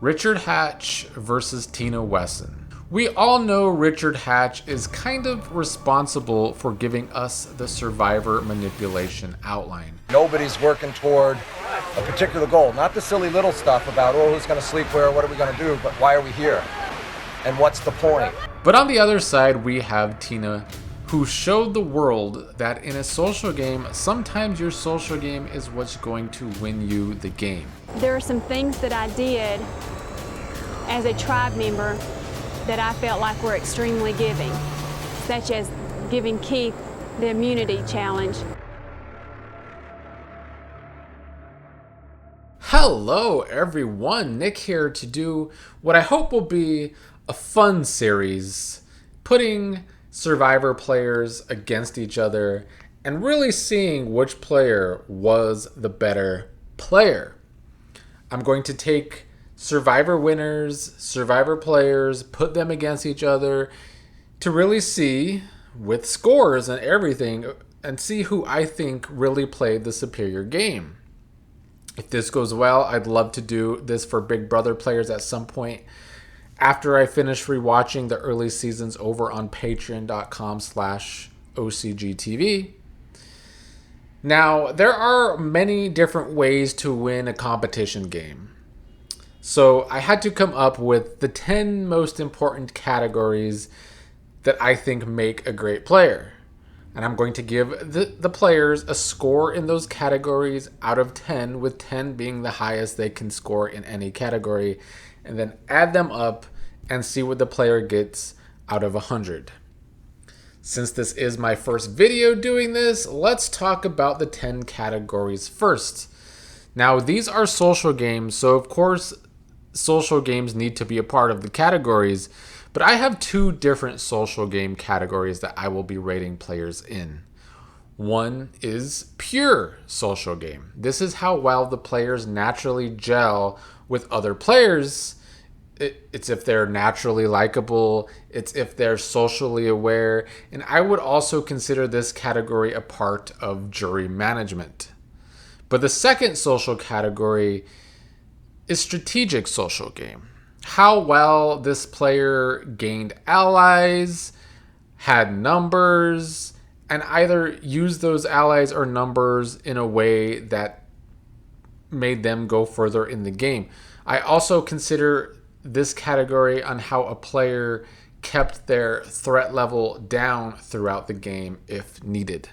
Richard Hatch versus Tina Wesson. We all know Richard Hatch is kind of responsible for giving us the survivor manipulation outline. Nobody's working toward a particular goal, not the silly little stuff about, oh, who's going to sleep where, what are we going to do, but why are we here? And what's the point? But on the other side, we have Tina, who showed the world that in a social game, sometimes your social game is what's going to win you the game. There are some things that I did as a tribe member that I felt like were extremely giving, such as giving Keith the immunity challenge. Hello everyone, Nick here to do what I hope will be a fun series, putting Survivor players against each other and really seeing which player was the better player. I'm going to take Survivor winners, Survivor players, put them against each other to really see, with scores and everything, and see who I think really played the superior game. If this goes well, I'd love to do this for Big Brother players at some point after I finish rewatching the early seasons over on patreon.com/OCGTV. Now, there are many different ways to win a competition game. So I had to come up with the 10 most important categories that I think make a great player. And I'm going to give the players a score in those categories out of 10, with 10 being the highest they can score in any category, and then add them up and see what the player gets out of 100. Since this is my first video doing this, let's talk about the 10 categories first. Now, these are social games, so of course, social games need to be a part of the categories, but I have two different social game categories that I will be rating players in. One is pure social game. This is how well the players naturally gel with other players. It's if they're naturally likable, it's if they're socially aware, and I would also consider this category a part of jury management. But the second social category is strategic social game. How well this player gained allies, had numbers, and either used those allies or numbers in a way that made them go further in the game. I also consider this category on how a player kept their threat level down throughout the game if needed.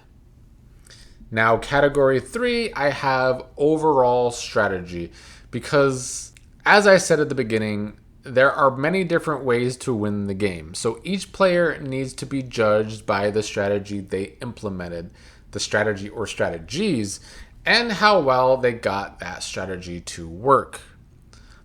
Now, category 3, I have overall strategy, because as I said at the beginning, there are many different ways to win the game. So each player needs to be judged by the strategy they implemented, the strategy or strategies, and how well they got that strategy to work.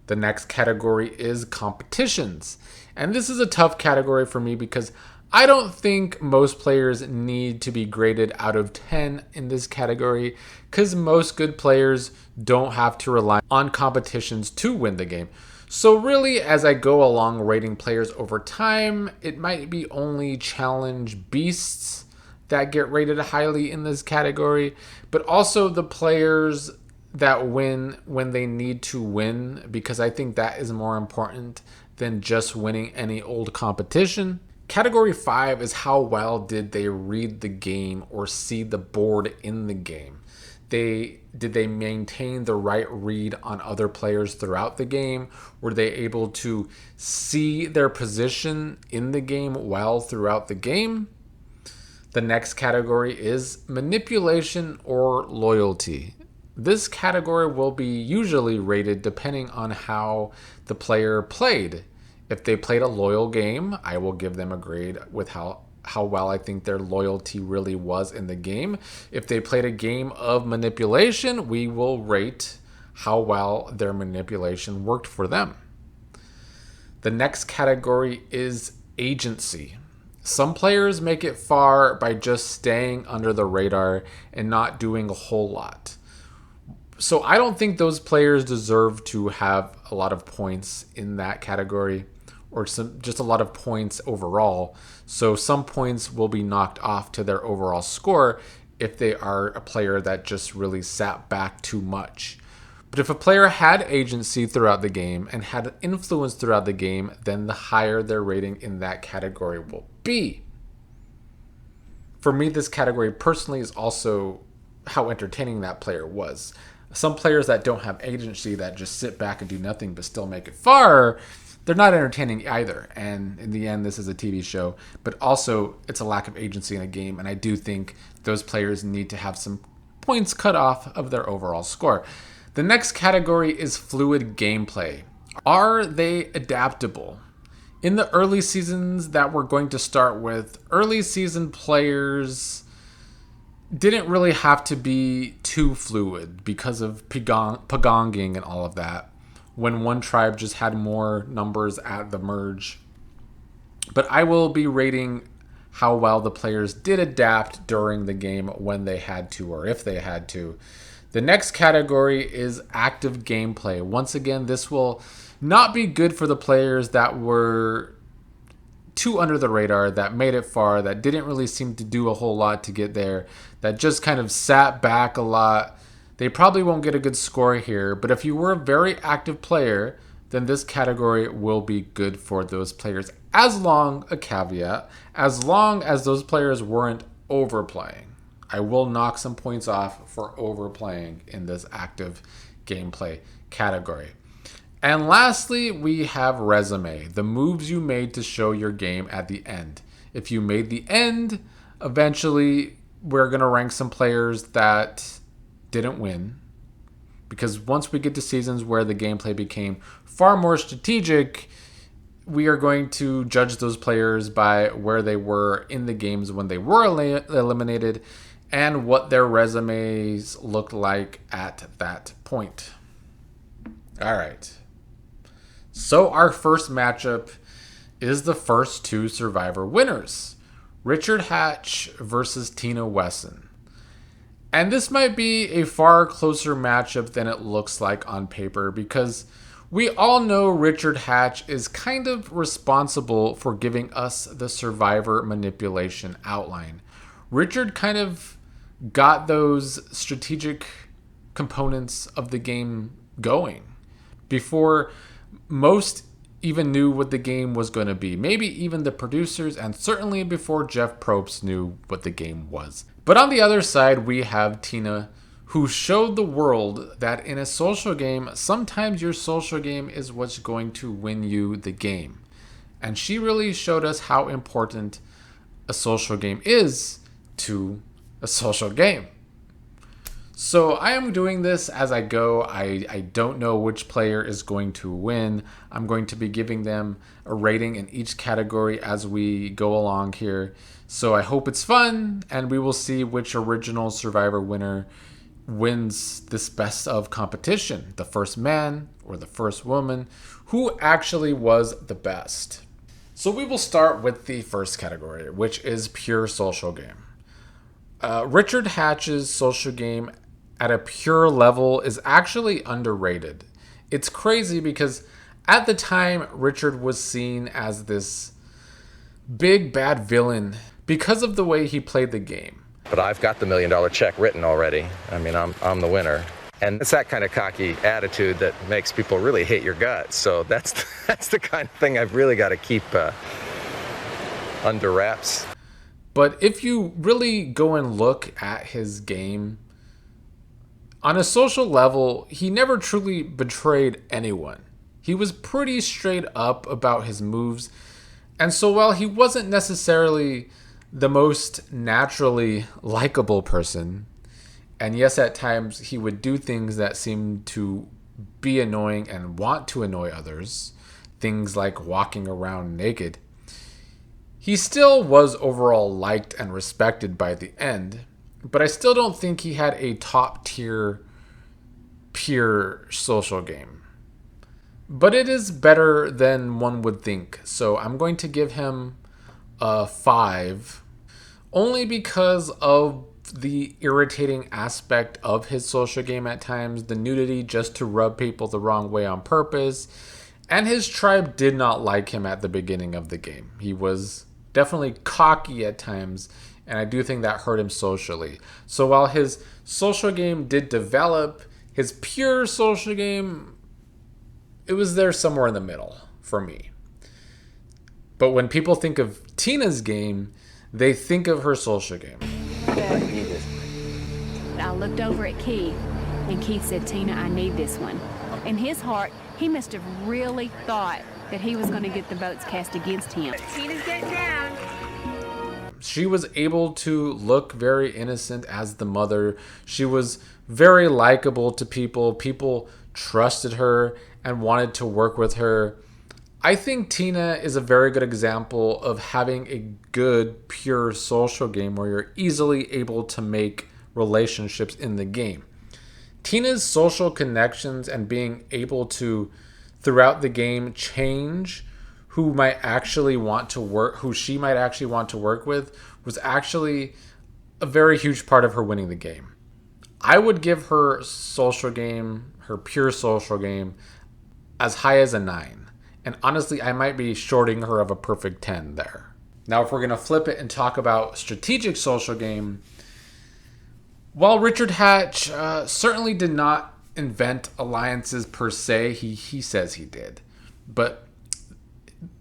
The next category is competitions. And this is a tough category for me because I don't think most players need to be graded out of 10 in this category, because most good players don't have to rely on competitions to win the game. So really, as I go along rating players over time, it might be only challenge beasts that get rated highly in this category, but also the players that win when they need to win, because I think that is more important than just winning any old competition. Category 5 is how well did they read the game or see the board in the game. Did they maintain the right read on other players throughout the game? Were they able to see their position in the game well throughout the game? The next category is manipulation or loyalty. This category will be usually rated depending on how the player played. If they played a loyal game, I will give them a grade with how well I think their loyalty really was in the game. If they played a game of manipulation, we will rate how well their manipulation worked for them. The next category is agency. Some players make it far by just staying under the radar and not doing a whole lot. So I don't think those players deserve to have a lot of points in that category, or just a lot of points overall. So some points will be knocked off to their overall score if they are a player that just really sat back too much. But if a player had agency throughout the game and had influence throughout the game, then the higher their rating in that category will be. For me, this category personally is also how entertaining that player was. Some players that don't have agency, that just sit back and do nothing but still make it far, they're not entertaining either. And in the end, this is a TV show, but also it's a lack of agency in a game. And I do think those players need to have some points cut off of their overall score. The next category is fluid gameplay. Are they adaptable? In the early seasons that we're going to start with, early season players didn't really have to be too fluid because of pagonging and all of that, when one tribe just had more numbers at the merge. But I will be rating how well the players did adapt during the game when they had to, or if they had to. The next category is active gameplay. Once again, this will not be good for the players that were too under the radar, that made it far, that didn't really seem to do a whole lot to get there, that just kind of sat back a lot. They probably won't get a good score here, but if you were a very active player, then this category will be good for those players. As long as those players weren't overplaying. I will knock some points off for overplaying in this active gameplay category. And lastly, we have resume, the moves you made to show your game at the end. If you made the end, eventually we're going to rank some players that didn't win. Because once we get to seasons where the gameplay became far more strategic, we are going to judge those players by where they were in the games when they were eliminated and what their resumes looked like at that point. All right. So our first matchup is the first two Survivor winners, Richard Hatch versus Tina Wesson. And this might be a far closer matchup than it looks like on paper, because we all know Richard Hatch is kind of responsible for giving us the Survivor manipulation outline. Richard kind of got those strategic components of the game going before most even knew what the game was going to be. Maybe even the producers, and certainly before Jeff Probst knew what the game was. But on the other side, we have Tina, who showed the world that in a social game, sometimes your social game is what's going to win you the game. And she really showed us how important a social game is to a social game. So I am doing this as I go. I don't know which player is going to win. I'm going to be giving them a rating in each category as we go along here. So I hope it's fun, and we will see which original Survivor winner wins this best of competition. The first man or the first woman, who actually was the best. So we will start with the first category, which is pure social game. Richard Hatch's social game at a pure level is actually underrated. It's crazy because at the time, Richard was seen as this big bad villain because of the way he played the game. But I've got the $1 million check written already. I mean, I'm the winner. And it's that kind of cocky attitude that makes people really hate your guts. So that's the kind of thing I've really got to keep under wraps. But if you really go and look at his game, on a social level, he never truly betrayed anyone. He was pretty straight up about his moves. And so while he wasn't necessarily the most naturally likable person, and yes, at times he would do things that seemed to be annoying and want to annoy others, things like walking around naked, he still was overall liked and respected by the end, but I still don't think he had a top tier pure social game. But it is better than one would think, so I'm going to give him a 5, only because of the irritating aspect of his social game at times, the nudity just to rub people the wrong way on purpose, and his tribe did not like him at the beginning of the game. He was definitely cocky at times, and I do think that hurt him socially. So while his social game did develop, His pure social game, it was there somewhere in the middle for me. But when people think of Tina's game, they think of her social game. I looked over at Keith, and Keith said, Tina, I need this one. In his heart, he must have really thought that he was going to get the votes cast against him. Tina's getting down. She was able to look very innocent as the mother. She was very likable to people. People trusted her and wanted to work with her. I think Tina is a very good example of having a good, pure social game where you're easily able to make relationships in the game. Tina's social connections and being able to, throughout the game, change who she might actually want to work with was actually a very huge part of her winning the game. I would give her social game, her pure social game, as high as a 9. And honestly, I might be shorting her of a perfect 10 there. Now, if we're going to flip it and talk about strategic social game, while Richard Hatch certainly did not invent alliances per se, he says he did. But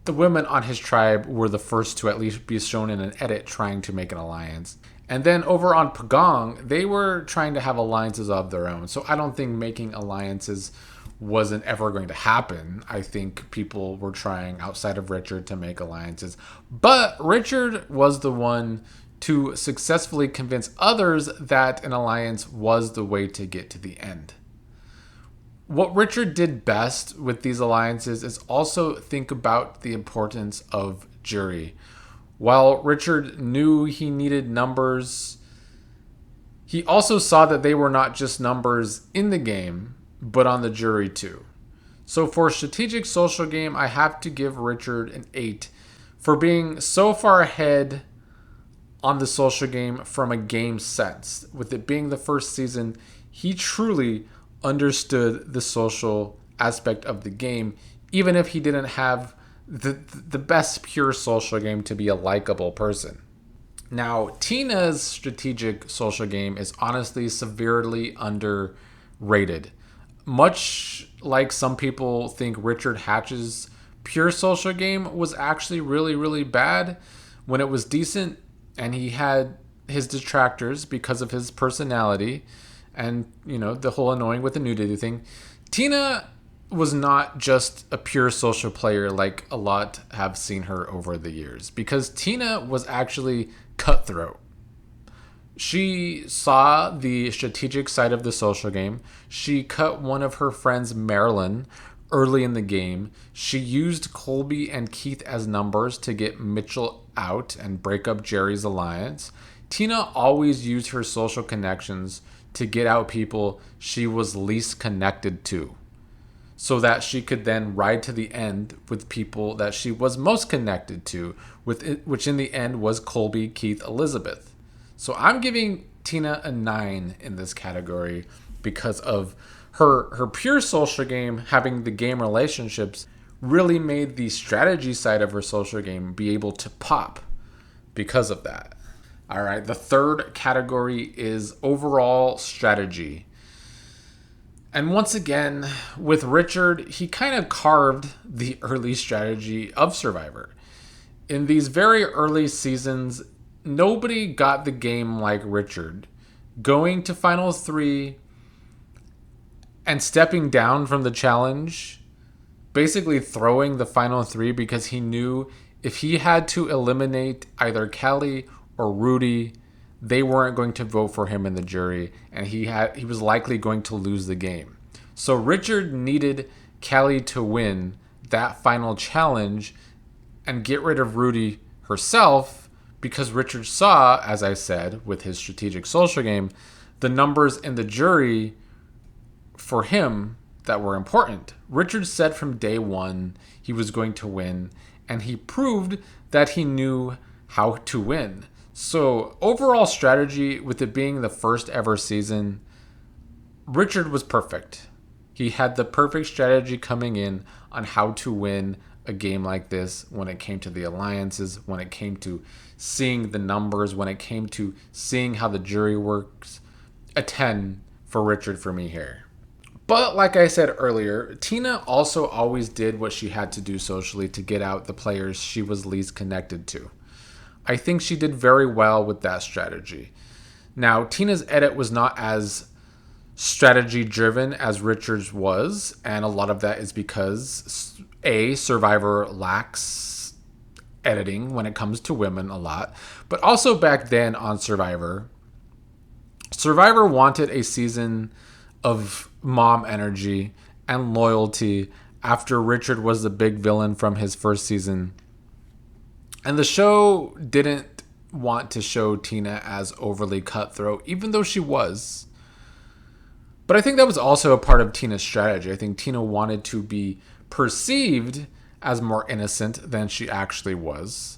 the women on his tribe were the first to at least be shown in an edit trying to make an alliance. And then over on Pagong, they were trying to have alliances of their own. So I don't think making alliances wasn't ever going to happen. I think people were trying outside of Richard to make alliances. But Richard was the one to successfully convince others that an alliance was the way to get to the end. What Richard did best with these alliances is also think about the importance of jury. While Richard knew he needed numbers, he also saw that they were not just numbers in the game, but on the jury too. So for strategic social game, I have to give Richard an 8 for being so far ahead on the social game from a game sense. With it being the first season, he truly understood the social aspect of the game, even if he didn't have the best pure social game to be a likable person. Now, Tina's strategic social game is honestly severely underrated. Much like some people think Richard Hatch's pure social game was actually really, really bad, when it was decent and he had his detractors because of his personality and, the whole annoying with the nudity thing, Tina was not just a pure social player like a lot have seen her over the years, because Tina was actually cutthroat. She saw the strategic side of the social game. She cut one of her friends, Marilyn, early in the game. She used Colby and Keith as numbers to get Mitchell out and break up Jerry's alliance. Tina always used her social connections to get out people she was least connected to, so that she could then ride to the end with people that she was most connected to, which in the end was Colby, Keith, Elizabeth. So I'm giving Tina a 9 in this category because of her pure social game. Having the game relationships really made the strategy side of her social game be able to pop because of that. All right, the third category is overall strategy. And once again, with Richard, he kind of carved the early strategy of Survivor. In these very early seasons, nobody got the game like Richard. Going to Final 3 and stepping down from the challenge, basically throwing the Final 3 because he knew if he had to eliminate either Kelly or Rudy, they weren't going to vote for him in the jury, and he was likely going to lose the game. So Richard needed Kelly to win that final challenge and get rid of Rudy herself, because Richard saw, as I said, with his strategic social game, the numbers in the jury for him that were important. Richard said from day one he was going to win, and he proved that he knew how to win. So overall strategy, with it being the first ever season, Richard was perfect. He had the perfect strategy coming in on how to win a game like this, when it came to the alliances, when it came to seeing the numbers, when it came to seeing how the jury works. A 10 for Richard for me here. But like I said earlier, Tina also always did what she had to do socially to get out the players she was least connected to. I think she did very well with that strategy. Now, Tina's edit was not as strategy driven as Richard's was, and a lot of that is because Survivor lacks editing when it comes to women a lot, but also back then on Survivor wanted a season of mom energy and loyalty after Richard was the big villain from his first season. And the show didn't want to show Tina as overly cutthroat, even though she was. But I think that was also a part of Tina's strategy. I think Tina wanted to be perceived as more innocent than she actually was.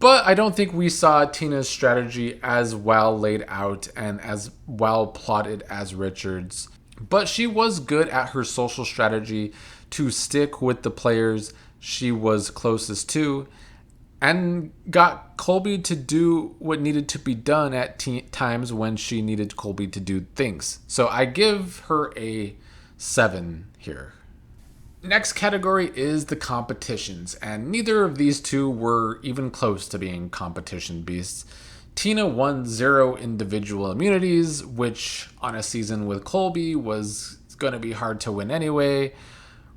But I don't think we saw Tina's strategy as well laid out and as well plotted as Richard's. But she was good at her social strategy to stick with the players she was closest to and got Colby to do what needed to be done at times when she needed Colby to do things. So I give her a 7 here. Next category is the competitions, and neither of these two were even close to being competition beasts. Tina won 0 individual immunities, which on a season with Colby was going to be hard to win anyway.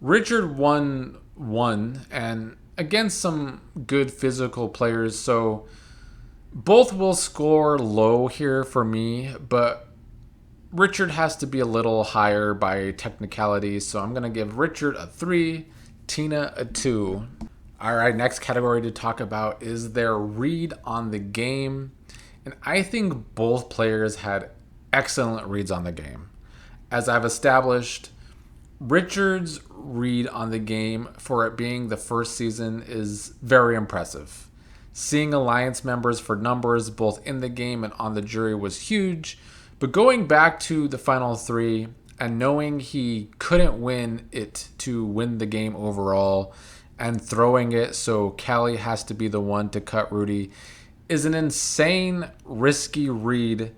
Richard won 1, and against some good physical players, so both will score low here for me, but Richard has to be a little higher by technicality, so I'm going to give Richard a 3, Tina a 2. All right, next category to talk about is their read on the game. And I think both players had excellent reads on the game. As I've established, Richard's read on the game for it being the first season is very impressive. Seeing alliance members for numbers both in the game and on the jury was huge. But going back to the final 3 and knowing he couldn't win it to win the game overall and throwing it so Callie has to be the one to cut Rudy is an insane, risky read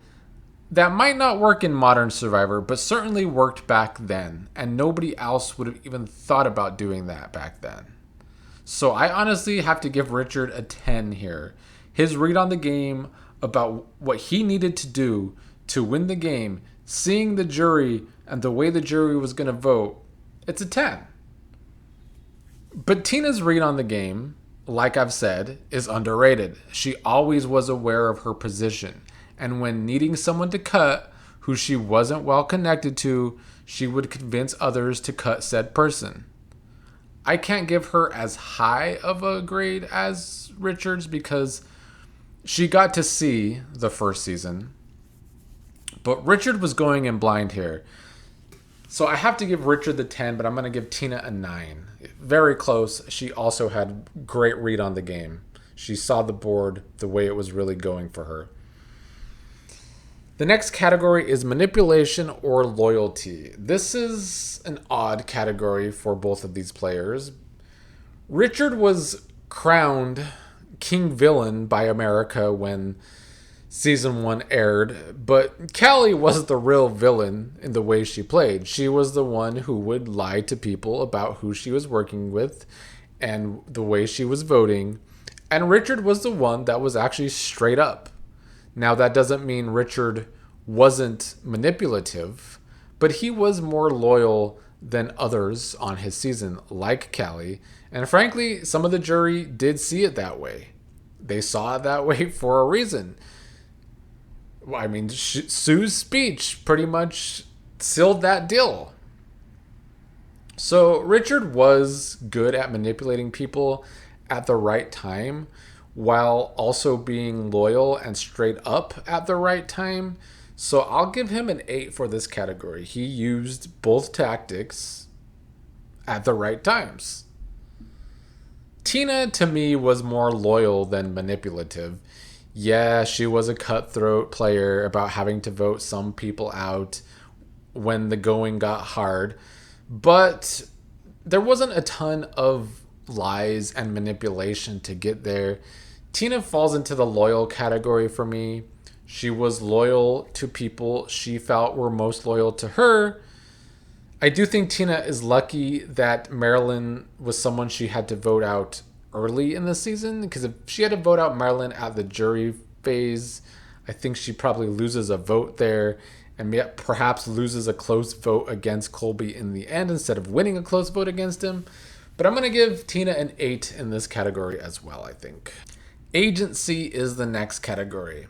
that might not work in modern Survivor, but certainly worked back then. And nobody else would have even thought about doing that back then. So I honestly have to give Richard a 10 here. His read on the game about what he needed to do to win the game, seeing the jury and the way the jury was going to vote, it's a 10. But Tina's read on the game, like I've said, is underrated. She always was aware of her position. And when needing someone to cut who she wasn't well connected to, she would convince others to cut said person. I can't give her as high of a grade as Richard's because she got to see the first season. But Richard was going in blind here. So I have to give Richard the 10, but I'm going to give Tina a 9. Very close. She also had great read on the game. She saw the board the way it was really going for her. The next category is manipulation or loyalty. This is an odd category for both of these players. Richard was crowned King Villain by America when Season 1 aired, but Callie was the real villain in the way she played. She was the one who would lie to people about who she was working with and the way she was voting, and Richard was the one that was actually straight up. Now, that doesn't mean Richard wasn't manipulative, but he was more loyal than others on his season, like Callie, and frankly, some of the jury did see it that way. They saw it that way for a reason. I mean, Sue's speech pretty much sealed that deal. So Richard was good at manipulating people at the right time while also being loyal and straight up at the right time. So I'll give him an 8 for this category. He used both tactics at the right times. Tina, to me, was more loyal than manipulative. Yeah, she was a cutthroat player about having to vote some people out when the going got hard. But there wasn't a ton of lies and manipulation to get there. Tina falls into the loyal category for me. She was loyal to people she felt were most loyal to her. I do think Tina is lucky that Marilyn was someone she had to vote out early in the season, because if she had to vote out Marilyn at the jury phase, I think she probably loses a vote there and perhaps loses a close vote against Colby in the end instead of winning a close vote against him. But I'm going to give Tina an 8 in this category as well, I think. Agency is the next category.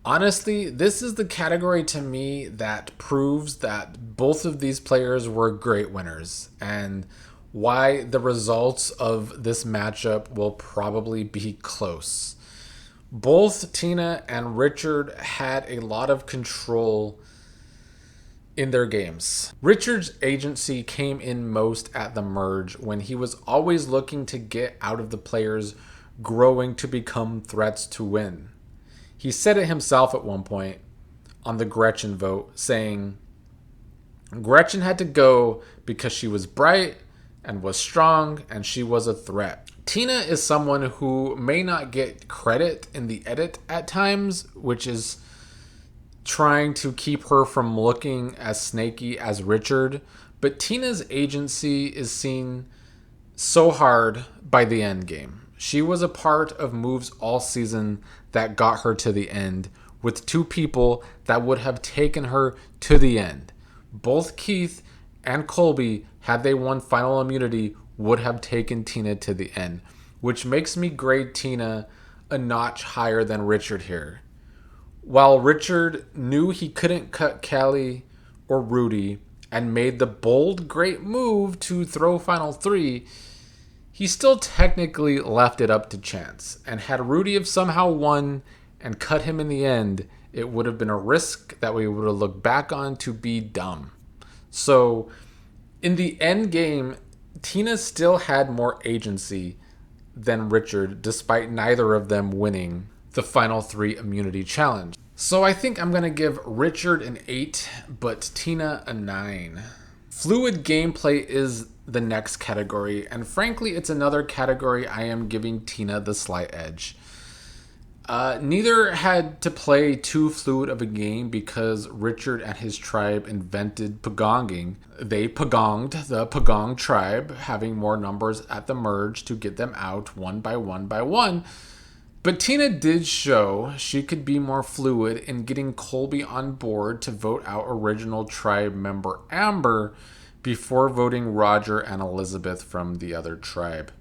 Honestly, this is the category to me that proves that both of these players were great winners and why the results of this matchup will probably be close. Both Tina and Richard had a lot of control in their games. Richard's agency came in most at the merge when he was always looking to get out of the players growing to become threats to win. He said it himself at one point on the Gretchen vote, saying Gretchen had to go because she was bright and was strong and she was a threat. Tina is someone who may not get credit in the edit at times, which is trying to keep her from looking as snaky as Richard. But Tina's agency is seen so hard by the end game. She was a part of moves all season that got her to the end, with two people that would have taken her to the end. Both Keith and Colby, had they won final immunity, would have taken Tina to the end, which makes me grade Tina a notch higher than Richard here. While Richard knew he couldn't cut Callie or Rudy and made the bold, great move to throw final three, he still technically left it up to chance. And had Rudy have somehow won and cut him in the end, it would have been a risk that we would have looked back on to be dumb. So in the end game, Tina still had more agency than Richard, despite neither of them winning the final three immunity challenge. So I think I'm going to give Richard an 8, but Tina a 9. Fluid gameplay is the next category, and frankly, it's another category I am giving Tina the slight edge. Neither had to play too fluid of a game because Richard and his tribe invented pagonging. They pagonged the Pagong tribe, having more numbers at the merge to get them out one by one by one. But Tina did show she could be more fluid in getting Colby on board to vote out original tribe member Amber before voting Roger and Elizabeth from the other tribe.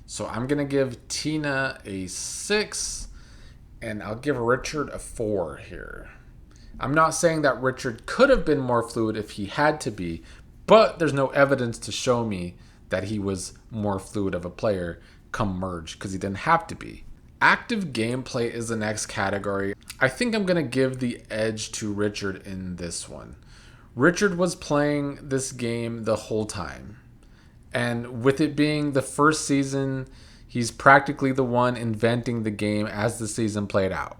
So I'm going to give Tina a 6, and I'll give Richard a 4 here. I'm not saying that Richard could have been more fluid if he had to be, but there's no evidence to show me that he was more fluid of a player come merge, because he didn't have to be. Active gameplay is the next category. I think I'm going to give the edge to Richard in this one. Richard was playing this game the whole time. And with it being the first season, he's practically the one inventing the game as the season played out.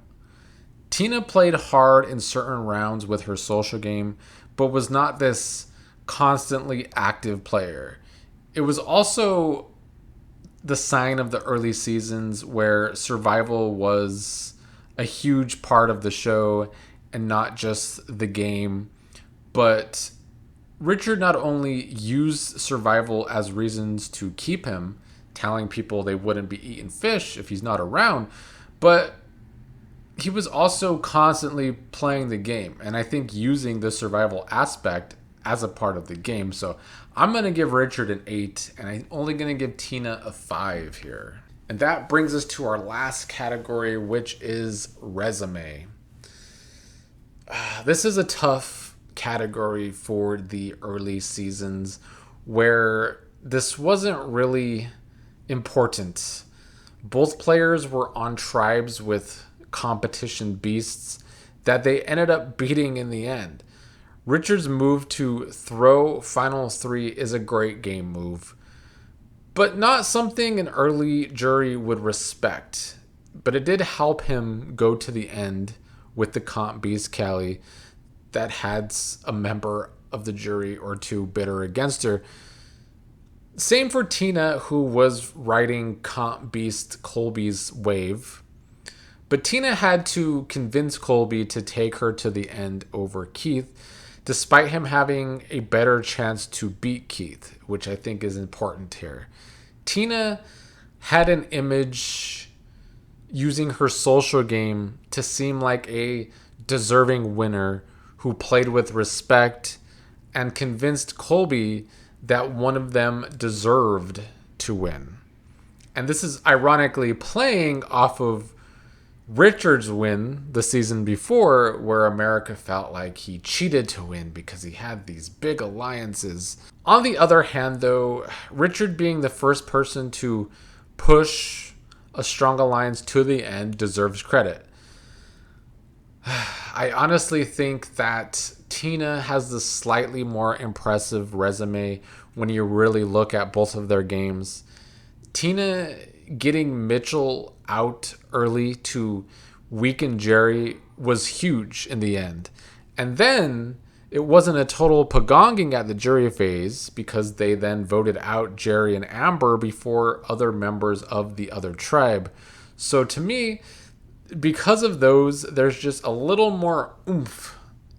Tina played hard in certain rounds with her social game, but was not this constantly active player. It was also the sign of the early seasons where survival was a huge part of the show and not just the game. But Richard not only used survival as reasons to keep him, telling people they wouldn't be eating fish if he's not around, but he was also constantly playing the game, and I think using the survival aspect as a part of the game. So I'm going to give Richard an 8, and I'm only going to give Tina a 5 here. And that brings us to our last category, which is resume. This is a tough category for the early seasons where this wasn't really important. Both players were on tribes with competition beasts that they ended up beating in the end. Richard's move to throw final three is a great game move, but not something an early jury would respect. But it did help him go to the end with the comp beast Callie that had a member of the jury or two bitter against her. Same for Tina, who was riding comp beast Colby's wave. But Tina had to convince Colby to take her to the end over Keith, despite him having a better chance to beat Keith, which I think is important here. Tina had an image using her social game to seem like a deserving winner who played with respect and convinced Colby that one of them deserved to win. And this is ironically playing off of Richard's win the season before, where America felt like he cheated to win because he had these big alliances. On the other hand, though, Richard being the first person to push a strong alliance to the end deserves credit. I honestly think that Tina has the slightly more impressive resume when you really look at both of their games. Tina getting Mitchell out early to weaken Jerry was huge in the end. And then it wasn't a total pagonging at the jury phase because they then voted out Jerry and Amber before other members of the other tribe. So to me, because of those, there's just a little more oomph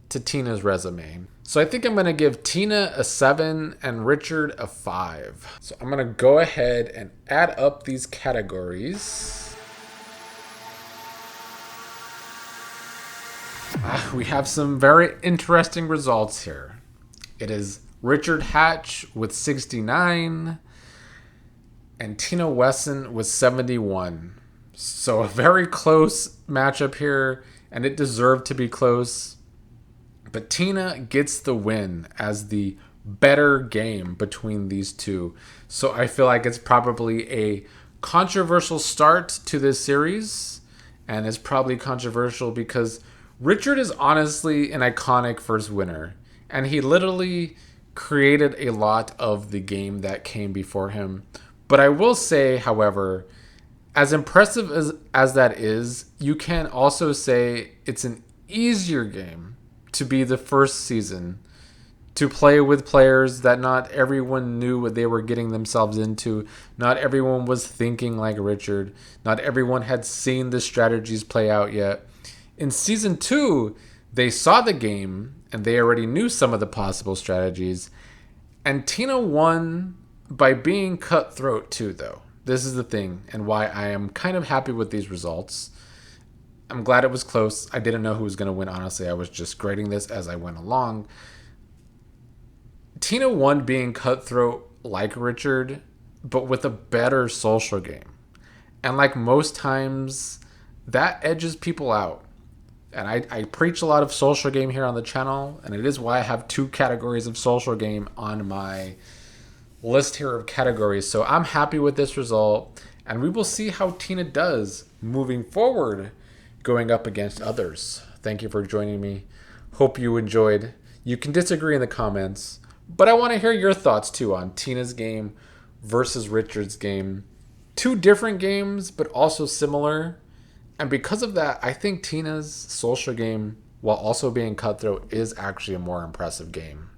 to Tina's resume. So I think I'm going to give Tina a 7 and Richard a 5. So I'm going to go ahead and add up these categories. We have some very interesting results here. It is Richard Hatch with 69 and Tina Wesson with 71. So a very close matchup here, and it deserved to be close. But Tina gets the win as the better game between these two. So I feel like it's probably a controversial start to this series. And it's probably controversial because Richard is honestly an iconic first winner. And he literally created a lot of the game that came before him. But I will say, however, as impressive as that is, you can also say it's an easier game to be the first season, to play with players that not everyone knew what they were getting themselves into. Not everyone was thinking like Richard. Not everyone had seen the strategies play out yet. In season 2, they saw the game and they already knew some of the possible strategies. And Tina won by being cutthroat too, though. This is the thing and why I am kind of happy with these results. I'm glad it was close. I didn't know who was going to win, honestly. I was just grading this as I went along. Tina won being cutthroat like Richard, but with a better social game. And like most times, that edges people out. And I preach a lot of social game here on the channel, and it is why I have 2 categories of social game on my list here of categories. So I'm happy with this result, and we will see how Tina does moving forward, going up against others. Thank you for joining me. Hope you enjoyed. You can disagree in the comments, but I want to hear your thoughts too on Tina's game versus Richard's game. 2 different games, but also similar. And because of that, I think Tina's social game, while also being cutthroat, is actually a more impressive game.